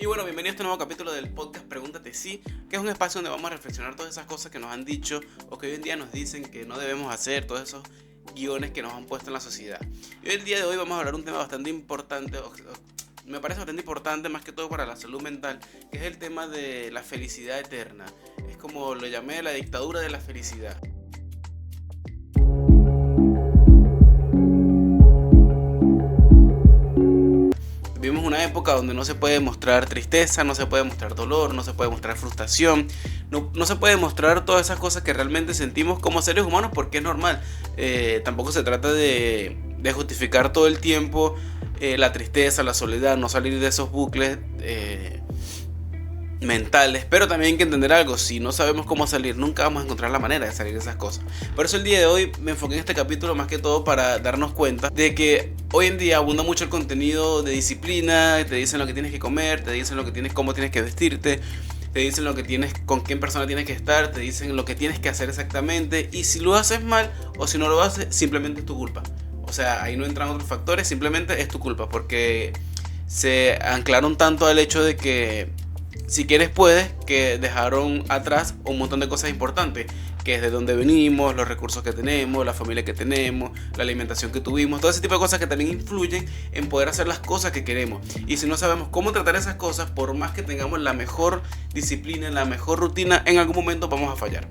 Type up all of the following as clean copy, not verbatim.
Y bueno, bienvenido a este nuevo capítulo del podcast Pregúntate Sí, que es un espacio donde vamos a reflexionar todas esas cosas que nos han dicho o que hoy en día nos dicen que no debemos hacer, todos esos guiones que nos han puesto en la sociedad. Y hoy el día de hoy vamos a hablar de un tema bastante importante, me parece bastante importante más que todo para la salud mental, que es el tema de la felicidad eterna. Es como lo llamé la dictadura de la felicidad. Vivimos una época donde no se puede mostrar tristeza, no se puede mostrar dolor, no se puede mostrar frustración, no se puede mostrar todas esas cosas que realmente sentimos como seres humanos porque es normal. Tampoco se trata de justificar todo el tiempo la tristeza, la soledad, no salir de esos bucles mentales, pero también hay que entender algo: si no sabemos cómo salir, nunca vamos a encontrar la manera de salir de esas cosas. Por eso el día de hoy me enfoqué en este capítulo más que todo para darnos cuenta de que hoy en día abunda mucho el contenido de disciplina. Te dicen lo que tienes que comer, te dicen cómo tienes que vestirte, te dicen lo que tienes, con qué persona tienes que estar, te dicen lo que tienes que hacer exactamente, y si lo haces mal o si no lo haces, simplemente es tu culpa. O sea, ahí no entran otros factores, simplemente es tu culpa, porque se anclaron tanto al hecho de que si quieres puedes, que dejaron atrás un montón de cosas importantes, que es de dónde venimos, los recursos que tenemos, la familia que tenemos, la alimentación que tuvimos, todo ese tipo de cosas que también influyen en poder hacer las cosas que queremos. Y si no sabemos cómo tratar esas cosas, por más que tengamos la mejor disciplina, la mejor rutina, en algún momento vamos a fallar.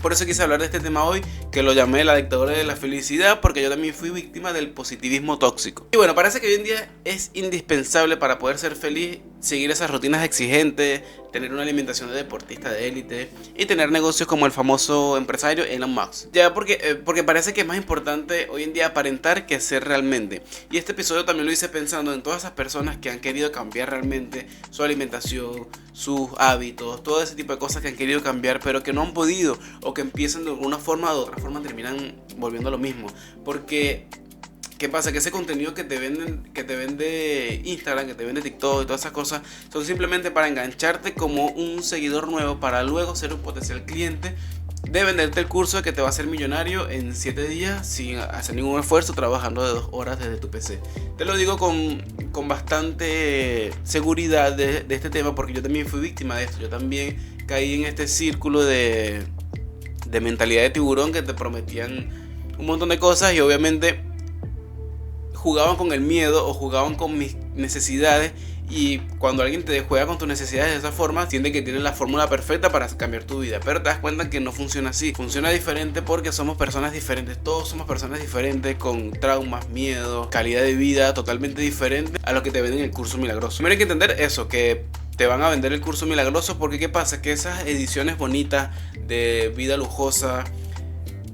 Por eso quise hablar de este tema hoy, que lo llamé la dictadura de la felicidad, porque yo también fui víctima del positivismo tóxico. Y bueno, parece que hoy en día es indispensable para poder ser feliz seguir esas rutinas exigentes, tener una alimentación de deportista de élite y tener negocios como el famoso empresario Elon Musk. Ya porque parece que es más importante hoy en día aparentar que ser realmente. Y este episodio también lo hice pensando en todas esas personas que han querido cambiar realmente su alimentación, sus hábitos, todo ese tipo de cosas que han querido cambiar pero que no han podido, o que empiezan de una forma o de otra forma terminan volviendo a lo mismo. Porque ¿qué pasa? Que ese contenido que te vende Instagram, que te vende TikTok y todas esas cosas, son simplemente para engancharte como un seguidor nuevo, para luego ser un potencial cliente de venderte el curso que te va a hacer millonario en 7 días sin hacer ningún esfuerzo, trabajando de 2 horas desde tu PC. Te lo digo con bastante seguridad de este tema, porque yo también fui víctima de esto. Yo también caí en este círculo de mentalidad de tiburón, que te prometían un montón de cosas y obviamente jugaban con el miedo o jugaban con mis necesidades. Y cuando alguien te juega con tus necesidades de esa forma, sienten que tienen la fórmula perfecta para cambiar tu vida, pero te das cuenta que no funciona así. Funciona diferente porque somos personas diferentes. Todos somos personas diferentes, con traumas, miedos, calidad de vida totalmente diferente a lo que te venden en el curso milagroso. Primero hay que entender eso, que te van a vender el curso milagroso, porque ¿qué pasa? Que esas ediciones bonitas de vida lujosa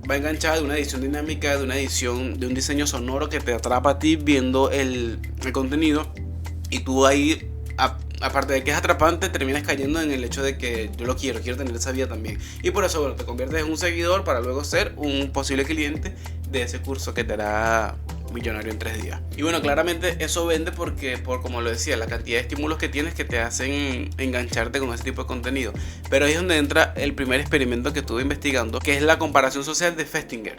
va enganchada de una edición dinámica, de una edición, de un diseño sonoro que te atrapa a ti viendo el contenido. Y tú ahí, aparte de que es atrapante, terminas cayendo en el hecho de que yo lo quiero tener esa vida también. Y por eso, bueno, te conviertes en un seguidor para luego ser un posible cliente de ese curso que te hará millonario en 3 días. Y bueno, claramente eso vende porque, como lo decía, la cantidad de estímulos que tienes que te hacen engancharte con ese tipo de contenido. Pero ahí es donde entra el primer experimento que estuve investigando, que es la comparación social de Festinger.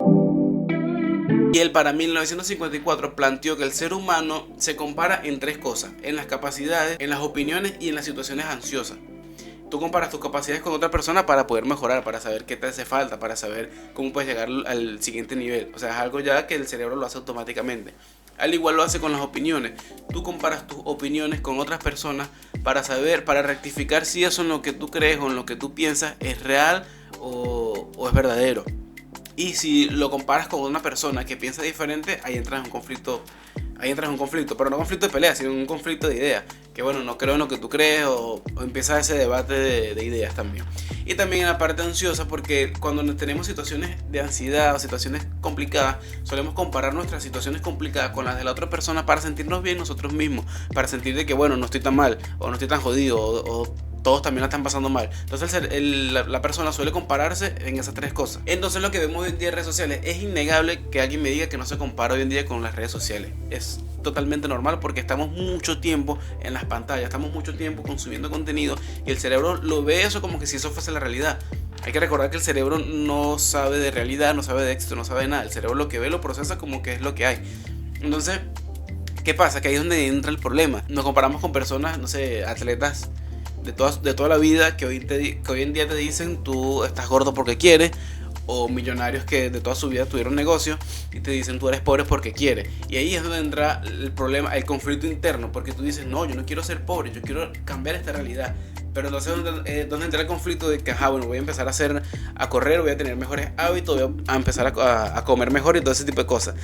Y él, para 1954, planteó que el ser humano se compara en 3 cosas: en las capacidades, en las opiniones y en las situaciones ansiosas. Tú comparas tus capacidades con otra persona para poder mejorar, para saber qué te hace falta, para saber cómo puedes llegar al siguiente nivel. O sea, es algo ya que el cerebro lo hace automáticamente. Al igual lo hace con las opiniones. Tú comparas tus opiniones con otras personas para saber, para rectificar si eso en lo que tú crees o en lo que tú piensas es real o es verdadero. Y si lo comparas con una persona que piensa diferente, ahí entras en un conflicto, pero no un conflicto de pelea, sino un conflicto de ideas. Que bueno, no creo en lo que tú crees, o empieza ese debate de ideas también. Y también en la parte ansiosa, porque cuando tenemos situaciones de ansiedad o situaciones complicadas, solemos comparar nuestras situaciones complicadas con las de la otra persona para sentirnos bien nosotros mismos, para sentir de que bueno, no estoy tan mal, o no estoy tan jodido, o todos también la están pasando mal. Entonces la persona suele compararse en esas 3 cosas. Entonces lo que vemos hoy en día en redes sociales, es innegable que alguien me diga que no se compara hoy en día con las redes sociales. Es totalmente normal, porque estamos mucho tiempo en las pantallas, estamos mucho tiempo consumiendo contenido, y el cerebro lo ve eso como que si eso fuese la realidad. Hay que recordar que el cerebro no sabe de realidad, no sabe de éxito, no sabe de nada. El cerebro lo que ve lo procesa como que es lo que hay. Entonces, ¿Qué pasa? Que ahí es donde entra el problema. Nos comparamos con personas, no sé, atletas de toda la vida que hoy en día te dicen tú estás gordo porque quieres, o millonarios que de toda su vida tuvieron negocios y te dicen tú eres pobre porque quieres. Y ahí es donde entra el problema, el conflicto interno, porque tú dices no, yo no quiero ser pobre, yo quiero cambiar esta realidad. Pero entonces donde entra el conflicto de que bueno, voy a empezar a correr, voy a tener mejores hábitos, voy a empezar a comer mejor y todo ese tipo de cosas.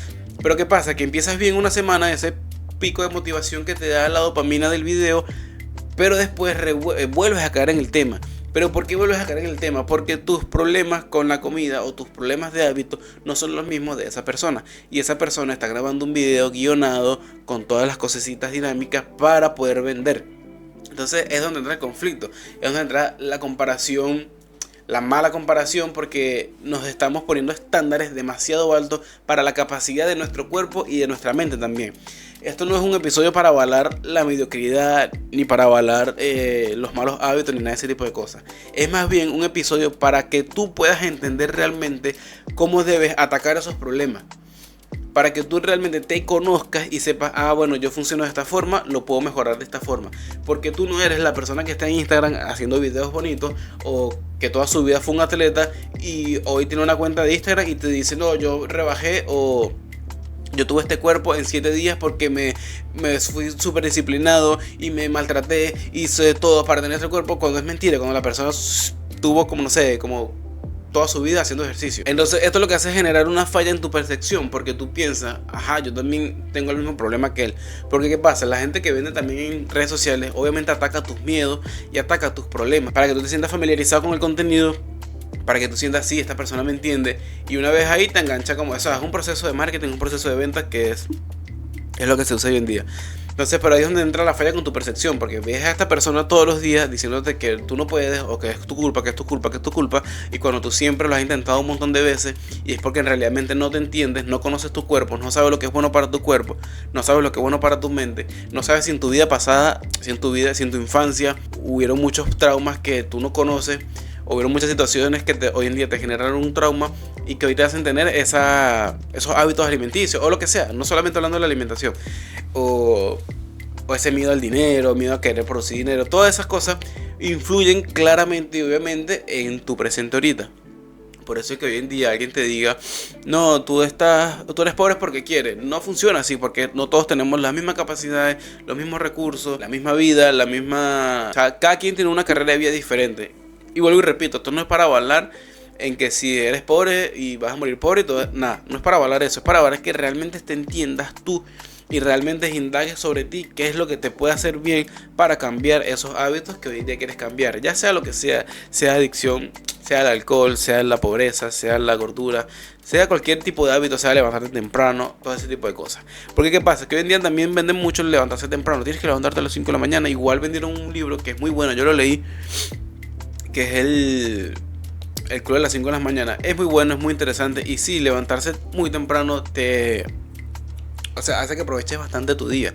Pero ¿qué pasa? Que empiezas bien una semana, ese pico de motivación que te da la dopamina del video, pero después vuelves a caer en el tema. ¿Pero por qué vuelves a caer en el tema? Porque tus problemas con la comida o tus problemas de hábito no son los mismos de esa persona. Y esa persona está grabando un video guionado con todas las cosecitas dinámicas para poder vender. Entonces es donde entra el conflicto, es donde entra la comparación, la mala comparación, porque nos estamos poniendo estándares demasiado altos para la capacidad de nuestro cuerpo y de nuestra mente también. Esto no es un episodio para avalar la mediocridad, ni para avalar los malos hábitos, ni nada de ese tipo de cosas. Es más bien un episodio para que tú puedas entender realmente cómo debes atacar esos problemas. Para que tú realmente te conozcas y sepas, bueno, yo funciono de esta forma, lo puedo mejorar de esta forma. Porque tú no eres la persona que está en Instagram haciendo videos bonitos, o que toda su vida fue un atleta y hoy tiene una cuenta de Instagram y te dice, no, yo rebajé, o yo tuve este cuerpo en 7 días porque me fui súper disciplinado y me maltraté, hice todo para tener este cuerpo, cuando es mentira, cuando la persona tuvo como, no sé, como toda su vida haciendo ejercicio. Entonces esto lo que hace es generar una falla en tu percepción, porque tú piensas, yo también tengo el mismo problema que él. Porque ¿qué pasa? La gente que vende también en redes sociales obviamente ataca tus miedos y ataca tus problemas, para que tú te sientas familiarizado con el contenido, para que tú sientas, sí, esta persona me entiende, y una vez ahí te engancha como eso. Es un proceso de marketing, un proceso de venta que es lo que se usa hoy en día. Entonces, pero ahí es donde entra la falla con tu percepción, porque ves a esta persona todos los días diciéndote que tú no puedes, o que es tu culpa, que es tu culpa, que es tu culpa, y cuando tú siempre lo has intentado un montón de veces, y es porque en realidad no te entiendes, no conoces tu cuerpo, no sabes lo que es bueno para tu cuerpo, no sabes lo que es bueno para tu mente, no sabes si en tu vida pasada, si en tu infancia hubieron muchos traumas que tú no conoces, hubieron muchas situaciones que hoy en día te generaron un trauma y que hoy te hacen tener esos hábitos alimenticios o lo que sea, no solamente hablando de la alimentación, o ese miedo al dinero, miedo a querer producir dinero. Todas esas cosas influyen claramente y obviamente en tu presente ahorita. Por eso es que hoy en día alguien te diga, no, tú eres pobre porque quieres. No funciona así, porque no todos tenemos las mismas capacidades, los mismos recursos, la misma vida, o sea, cada quien tiene una carrera de vida diferente. Y vuelvo y repito, esto no es para avalar en que si eres pobre y vas a morir pobre y todo, nada, no es para avalar eso, es para avalar que realmente te entiendas tú y realmente indagues sobre ti, qué es lo que te puede hacer bien para cambiar esos hábitos que hoy en día quieres cambiar, ya sea lo que sea adicción, sea el alcohol, sea la pobreza, sea la gordura, sea cualquier tipo de hábito, sea levantarte temprano, todo ese tipo de cosas. Porque ¿qué pasa? Que hoy en día también venden mucho el levantarse temprano, tienes que levantarte a las 5 de la mañana. Igual vendieron un libro que es muy bueno, yo lo leí, que es el Club de las 5 de la mañana. Es muy bueno, es muy interesante. Y sí, levantarse muy temprano hace que aproveches bastante tu día,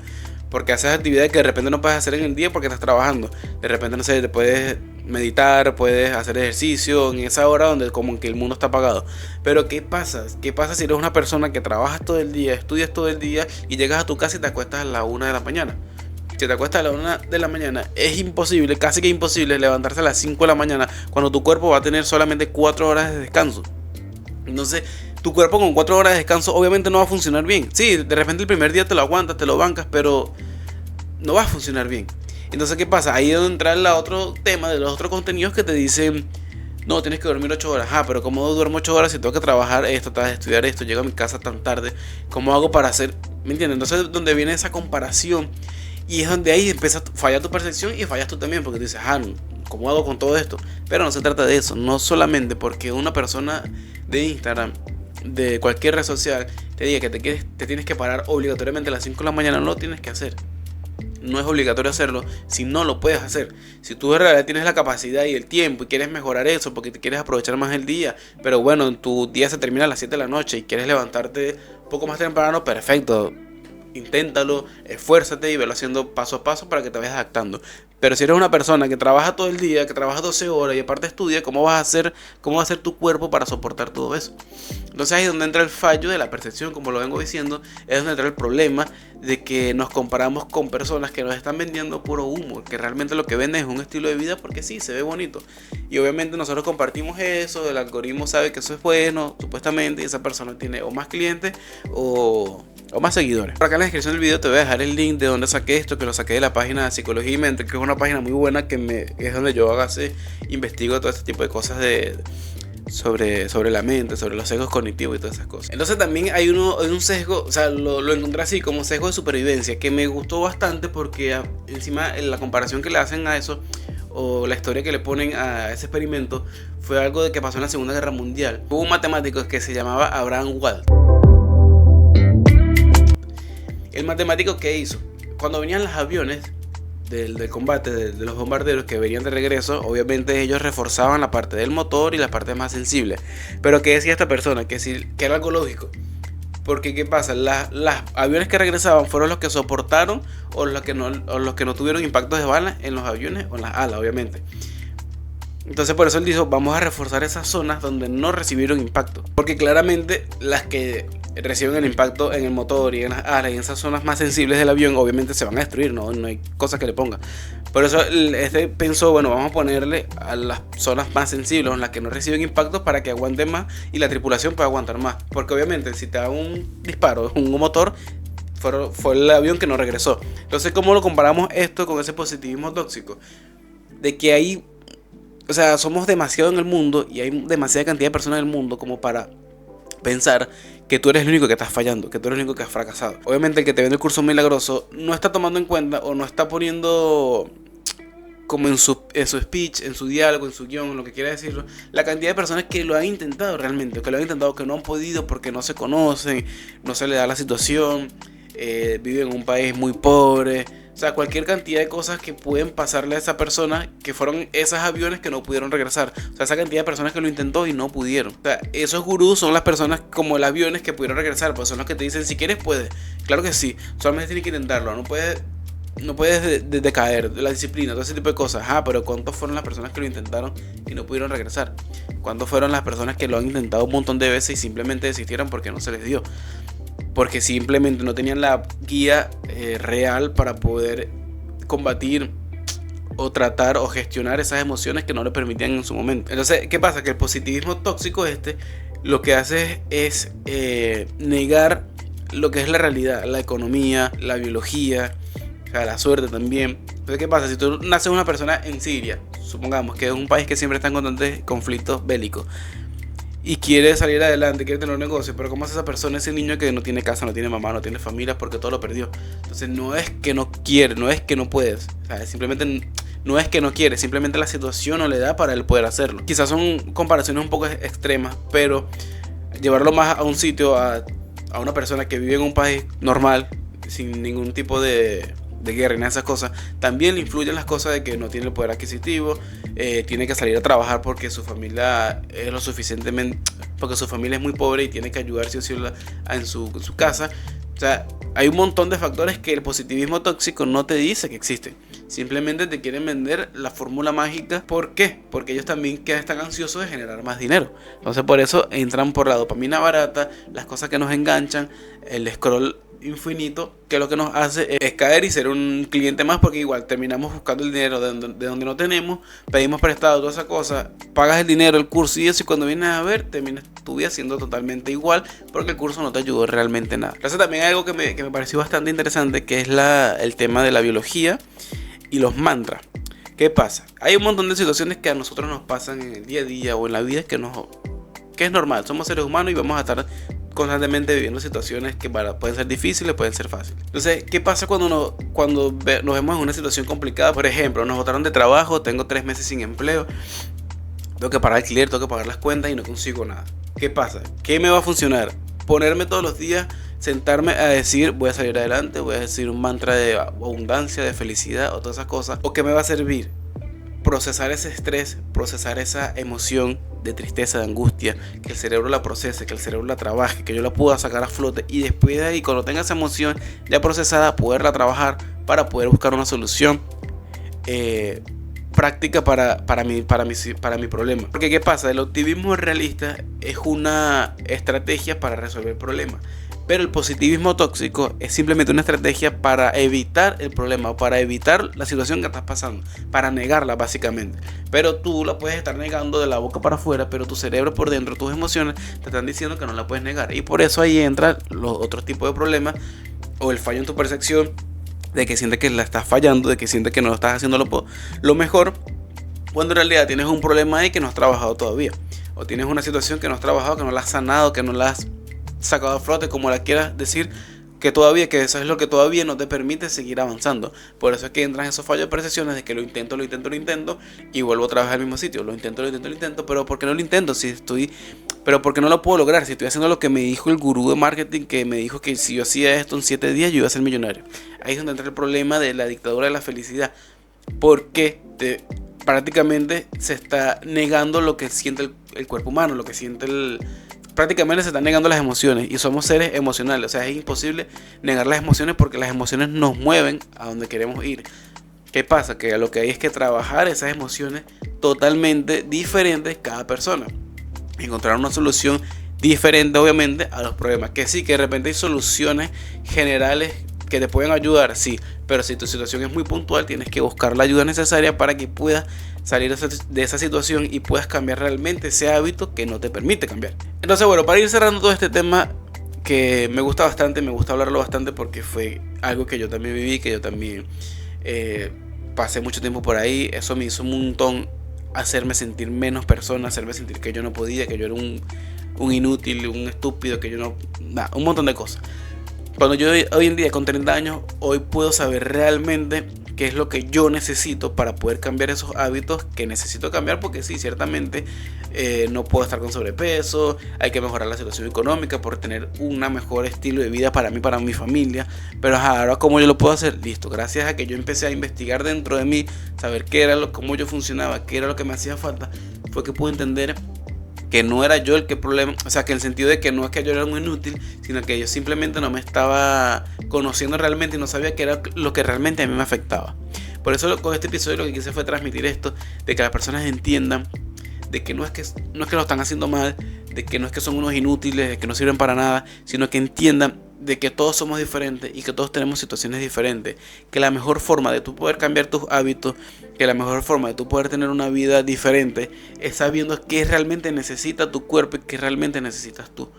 porque haces actividades que de repente no puedes hacer en el día porque estás trabajando. De repente, no sé, te puedes meditar, puedes hacer ejercicio en esa hora donde como que el mundo está apagado. Pero ¿qué pasa? ¿Qué pasa si eres una persona que trabajas todo el día, estudias todo el día y llegas a tu casa y te acuestas a la 1 de la mañana? Si te acuestas a la 1 de la mañana, es imposible, casi que imposible levantarse a las 5 de la mañana cuando tu cuerpo va a tener solamente 4 horas de descanso. Entonces, tu cuerpo con 4 horas de descanso obviamente no va a funcionar bien. Sí, de repente el primer día te lo aguantas, te lo bancas, pero no va a funcionar bien. Entonces, ¿qué pasa? Ahí es donde entra el otro tema de los otros contenidos que te dicen, no, tienes que dormir 8 horas. Pero ¿cómo duermo 8 horas si tengo que trabajar esto, tengo que estudiar esto, llego a mi casa tan tarde? ¿Cómo hago para hacer? ¿Me entiendes? Entonces, donde viene esa comparación, y es donde ahí empieza a fallar tu percepción y fallas tú también, porque tú dices, ¿cómo hago con todo esto? Pero no se trata de eso, no solamente porque una persona de Instagram, de cualquier red social, te diga que te tienes que parar obligatoriamente a las 5 de la mañana, no lo tienes que hacer. No es obligatorio hacerlo si no lo puedes hacer. Si tú en realidad tienes la capacidad y el tiempo y quieres mejorar eso porque te quieres aprovechar más el día, pero bueno, tu día se termina a las 7 de la noche y quieres levantarte un poco más temprano, perfecto. Inténtalo, esfuérzate y velo haciendo paso a paso para que te vayas adaptando. Pero si eres una persona que trabaja todo el día, que trabaja 12 horas y aparte estudia, ¿cómo va a ser tu cuerpo para soportar todo eso? Entonces ahí es donde entra el fallo de la percepción, como lo vengo diciendo, es donde entra el problema de que nos comparamos con personas que nos están vendiendo puro humo, que realmente lo que venden es un estilo de vida porque sí, se ve bonito. Y obviamente nosotros compartimos eso, el algoritmo sabe que eso es bueno, supuestamente, y esa persona tiene o más clientes o más seguidores. Por acá en la descripción del video te voy a dejar el link de donde saqué esto, que lo saqué de la página de Psicología y Mente, que es una página muy buena es donde yo investigo todo este tipo de cosas sobre la mente, sobre los sesgos cognitivos y todas esas cosas. Entonces también hay un sesgo, o sea, lo encontré así como sesgo de supervivencia, que me gustó bastante porque encima la comparación que le hacen a eso, o la historia que le ponen a ese experimento, fue algo de que pasó en la Segunda Guerra Mundial. Hubo un matemático que se llamaba Abraham Wald. El matemático, ¿qué hizo? Cuando venían los aviones del combate, de los bombarderos que venían de regreso, obviamente ellos reforzaban la parte del motor y la parte más sensible. Pero ¿qué decía esta persona? Que era algo lógico. Porque ¿qué pasa? Los aviones que regresaban fueron los que soportaron o los que no tuvieron impactos de balas en los aviones o en las alas, obviamente. Entonces por eso él dijo, vamos a reforzar esas zonas donde no recibieron impacto. Porque claramente las que reciben el impacto en el motor y en las alas y en esas zonas más sensibles del avión, obviamente se van a destruir, no hay cosas que le ponga. Por eso pensó, bueno, vamos a ponerle a las zonas más sensibles, en las que no reciben impactos, para que aguanten más y la tripulación pueda aguantar más. Porque obviamente si te da un disparo, un motor, fue el avión que no regresó. Entonces, ¿cómo lo comparamos esto con ese positivismo tóxico? De que hay, o sea, somos demasiado en el mundo y hay demasiada cantidad de personas en el mundo como para pensar que tú eres el único que estás fallando, que tú eres el único que has fracasado. Obviamente el que te vende el curso milagroso no está tomando en cuenta o no está poniendo como en su speech, en su diálogo, en su guión, lo que quiera decirlo, la cantidad de personas que lo han intentado realmente, que no han podido porque no se conocen, no se les da la situación, viven en un país muy pobre. O sea, cualquier cantidad de cosas que pueden pasarle a esa persona, que fueron esos aviones que no pudieron regresar. O sea, esa cantidad de personas que lo intentó y no pudieron. O sea, esos gurús son las personas como los aviones que pudieron regresar. Pues son los que te dicen, si quieres puedes. Claro que sí, solamente tienes que intentarlo. No puedes decaer de la disciplina, todo ese tipo de cosas. Pero ¿cuántos fueron las personas que lo intentaron y no pudieron regresar? ¿Cuántos fueron las personas que lo han intentado un montón de veces y simplemente desistieron porque no se les dio? Porque simplemente no tenían la guía real para poder combatir o tratar o gestionar esas emociones que no le permitían en su momento. Entonces, ¿qué pasa? Que el positivismo tóxico lo que hace es negar lo que es la realidad, la economía, la biología, o sea, la suerte también. Entonces, ¿qué pasa? Si tú naces una persona en Siria, supongamos que es un país que siempre está en constantes conflictos bélicos, y quiere salir adelante, quiere tener un negocio, pero ¿cómo hace esa persona, ese niño que no tiene casa, no tiene mamá, no tiene familia, porque todo lo perdió? Entonces no es que no quiere, no es que no puedes, o sea, simplemente no es que no quiere, simplemente la situación no le da para él poder hacerlo. Quizás son comparaciones un poco extremas, pero llevarlo más a un sitio, a una persona que vive en un país normal, sin ningún tipo de guerra y nada de esas cosas, también le influyen las cosas de que no tiene el poder adquisitivo, tiene que salir a trabajar porque su familia es lo suficientemente, porque su familia es muy pobre y tiene que ayudarse en su casa. O sea, hay un montón de factores que el positivismo tóxico no te dice que existen. Simplemente te quieren vender la fórmula mágica. ¿Por qué? Porque ellos también están ansiosos de generar más dinero. Entonces por eso entran por la dopamina barata, las cosas que nos enganchan, el scroll infinito, que lo que nos hace es caer y ser un cliente más, porque igual terminamos buscando el dinero de donde no tenemos, pedimos prestado, toda esa cosa, pagas el dinero, el curso y eso, y cuando vienes a ver, terminas tu vida siendo totalmente igual, porque el curso no te ayudó realmente nada. Entonces también hay algo que me pareció bastante interesante, que es el tema de la biología y los mantras. ¿Qué pasa? Hay un montón de situaciones que a nosotros nos pasan en el día a día o en la vida que es normal, somos seres humanos y vamos a estar constantemente viviendo situaciones que pueden ser difíciles, pueden ser fáciles. Entonces, ¿qué pasa cuando nos vemos en una situación complicada? Por ejemplo, nos botaron de trabajo, tengo 3 meses sin empleo, tengo que pagar alquiler, tengo que pagar las cuentas y no consigo nada. ¿Qué pasa? ¿Qué me va a funcionar? Ponerme todos los días, sentarme a decir, voy a salir adelante, voy a decir un mantra de abundancia, de felicidad o todas esas cosas. ¿O qué me va a servir? Procesar ese estrés, procesar esa emoción de tristeza, de angustia, que el cerebro la procese, que el cerebro la trabaje, que yo la pueda sacar a flote y después de ahí, cuando tenga esa emoción ya procesada, poderla trabajar para poder buscar una solución práctica para mi problema. Porque ¿qué pasa? El optimismo realista es una estrategia para resolver problemas, pero el positivismo tóxico es simplemente una estrategia para evitar el problema, o para evitar la situación que estás pasando, para negarla básicamente. Pero tú la puedes estar negando de la boca para afuera, pero tu cerebro por dentro, tus emociones te están diciendo que no la puedes negar. Y por eso ahí entran los otros tipos de problemas, o el fallo en tu percepción, de que sientes que la estás fallando, de que sientes que no lo estás haciendo lo mejor, cuando en realidad tienes un problema ahí que no has trabajado todavía, o tienes una situación que no has trabajado, que no la has sanado, que no la has sacado a flote, como la quieras decir, que eso es lo que todavía no te permite seguir avanzando. Por eso es que entran esos fallos de percepciones de que lo intento y vuelvo otra vez al mismo sitio. Lo intento, pero ¿por qué no lo intento? Pero ¿por qué no lo puedo lograr? Si estoy haciendo lo que me dijo el gurú de marketing, que me dijo que si yo hacía esto en 7 días yo iba a ser millonario. Ahí es donde entra el problema de la dictadura de la felicidad, porque prácticamente se está negando lo que siente el cuerpo humano, lo que siente prácticamente se están negando las emociones, y somos seres emocionales. O sea, es imposible negar las emociones, porque las emociones nos mueven a donde queremos ir. ¿Qué pasa? Que lo que hay es que trabajar esas emociones totalmente diferentes cada persona, encontrar una solución diferente obviamente a los problemas. Que sí, que de repente hay soluciones generales que te pueden ayudar, sí, pero si tu situación es muy puntual, tienes que buscar la ayuda necesaria para que puedas salir de esa situación y puedas cambiar realmente ese hábito que no te permite cambiar. Entonces, bueno, para ir cerrando todo este tema, que me gusta bastante, me gusta hablarlo bastante, porque fue algo que yo también viví, que yo también pasé mucho tiempo por ahí. Eso me hizo un montón hacerme sentir menos persona, hacerme sentir que yo no podía, que yo era un inútil, un estúpido, que yo no... Nada, un montón de cosas. Cuando yo hoy en día con 30 años, hoy puedo saber realmente qué es lo que yo necesito para poder cambiar esos hábitos que necesito cambiar, porque sí, ciertamente no puedo estar con sobrepeso, hay que mejorar la situación económica por tener un mejor estilo de vida para mí, para mi familia, pero ahora ¿cómo yo lo puedo hacer? Listo, gracias a que yo empecé a investigar dentro de mí, saber cómo yo funcionaba, qué era lo que me hacía falta, fue que pude entender que no era yo el que problema, o sea, que en el sentido de que no es que yo era muy inútil, sino que yo simplemente no me estaba conociendo realmente y no sabía qué era lo que realmente a mí me afectaba. Por eso con este episodio lo que quise fue transmitir esto, de que las personas entiendan de que no es que lo están haciendo mal, de que no es que son unos inútiles, de que no sirven para nada, sino que entiendan de que todos somos diferentes y que todos tenemos situaciones diferentes, que la mejor forma de tú poder cambiar tus hábitos, que la mejor forma de tú poder tener una vida diferente es sabiendo qué realmente necesita tu cuerpo y qué realmente necesitas tú.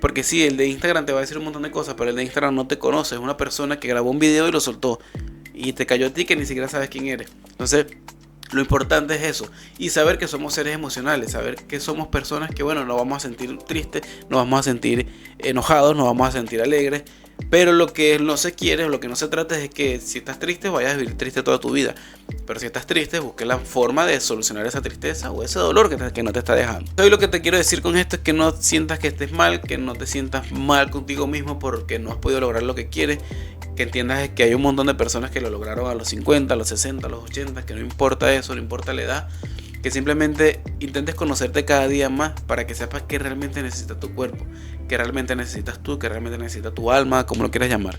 Porque sí, el de Instagram te va a decir un montón de cosas, pero el de Instagram no te conoce, es una persona que grabó un video y lo soltó y te cayó a ti que ni siquiera sabes quién eres. Entonces, lo importante es eso, y saber que somos seres emocionales, saber que somos personas que, bueno, nos vamos a sentir tristes, nos vamos a sentir enojados, nos vamos a sentir alegres, pero lo que no se quiere, o lo que no se trata es que si estás triste vayas a vivir triste toda tu vida, pero si estás triste busque la forma de solucionar esa tristeza o ese dolor que no te está dejando. Hoy lo que te quiero decir con esto es que no sientas que estés mal, que no te sientas mal contigo mismo porque no has podido lograr lo que quieres, que entiendas que hay un montón de personas que lo lograron a los 50, a los 60, a los 80, que no importa eso, no importa la edad, que simplemente intentes conocerte cada día más para que sepas qué realmente necesita tu cuerpo, qué realmente necesitas tú, qué realmente necesita tu alma, como lo quieras llamar.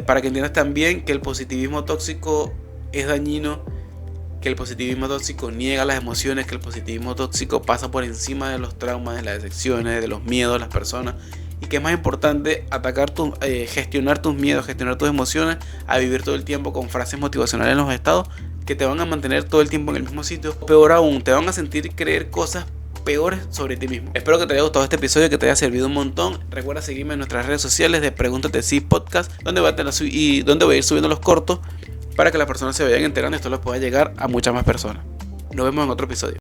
Para que entiendas también que el positivismo tóxico es dañino, que el positivismo tóxico niega las emociones, que el positivismo tóxico pasa por encima de los traumas, de las decepciones, de los miedos de las personas, y que es más importante gestionar tus miedos, gestionar tus emociones, a vivir todo el tiempo con frases motivacionales en los estados que te van a mantener todo el tiempo en el mismo sitio. Peor aún, te van a sentir creer cosas peores sobre ti mismo. Espero que te haya gustado este episodio, que te haya servido un montón. Recuerda seguirme en nuestras redes sociales de Pregúntate Si Podcast, donde voy a ir subiendo los cortos para que las personas se vayan enterando y esto les pueda llegar a muchas más personas. Nos vemos en otro episodio.